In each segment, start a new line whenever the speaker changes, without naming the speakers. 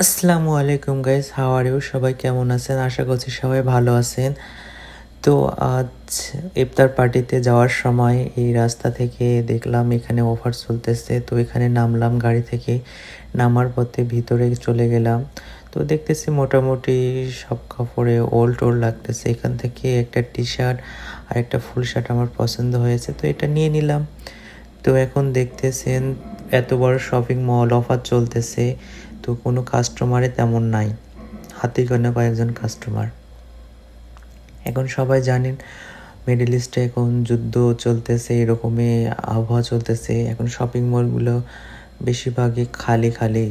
আসসালামু আলাইকুম guys, how are you? সবাই কেমন আছেন? আশা করছি সবাই ভালো আছেন। তো আজ ইফতার পার্টিতে যাওয়ার সময় এই রাস্তা থেকে দেখলাম এখানে অফার চলতেছে, তো এখানে নামলাম গাড়ি থেকে। নামার পথে ভিতরে চলে গেলাম, তো দেখতেছি মোটামুটি সব কাপড়ে ওল্ড ওল্ড লাগতেছে। এখান থেকে একটা টি শার্ট আর একটা ফুল শার্ট আমার পছন্দ হয়েছে, তো এটা নিয়ে নিলাম। তো এখন দেখতেছেন এত বড় শপিং মল, অফার চলতেছে, তো কোনো কাস্টমারে তেমন নাই, হাতে গোনা কয়েকজন কাস্টমার। এখন সবাই জানেন মিডল ইস্টে এখন যুদ্ধ চলতেছে, এরকমই আবহাওয়া চলতেছে। এখন শপিং মলগুলো বেশিরভাগই খালি খালি।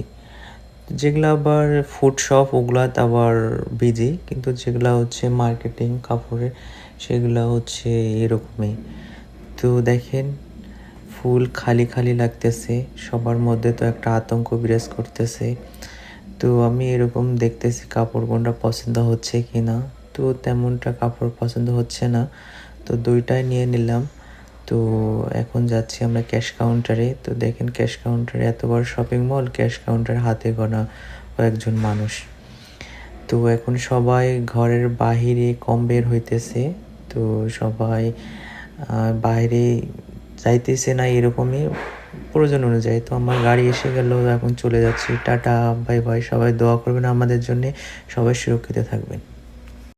যেগুলো আবার ফুড শপ ওগুলাতে আবার বিজি, কিন্তু যেগুলো হচ্ছে মার্কেটিং কাপড়ের সেগুলো হচ্ছে এরকমই। তো দেখেন ফুল খালি খালি লাগতেছে, সবার মধ্যে তো একটা আতঙ্ক বিরাজ করতেছে। তো আমি এরকম দেখতেছি কাপড় কোনটা পছন্দ হচ্ছে কি না, তো তেমনটা কাপড় পছন্দ হচ্ছে না, তো দুইটাই নিয়ে নিলাম। তো এখন যাচ্ছি আমরা ক্যাশ কাউন্টারে। তো দেখেন ক্যাশ কাউন্টারে এত বড় শপিং মল, ক্যাশ কাউন্টারে হাতে গোনা কয়েকজন মানুষ। তো এখন সবাই ঘরের বাহিরে কম বের হইতেছে, তো সবাই বাইরে যাইতেছে না এরকমই প্রয়োজন অনুযায়ী। তো আমার গাড়ি এসে গেল, এখন চলে যাচ্ছি। Tata, bye bye. সবাই দোয়া করবেন আমাদের জন্যে, সবাই সুরক্ষিত থাকবেন।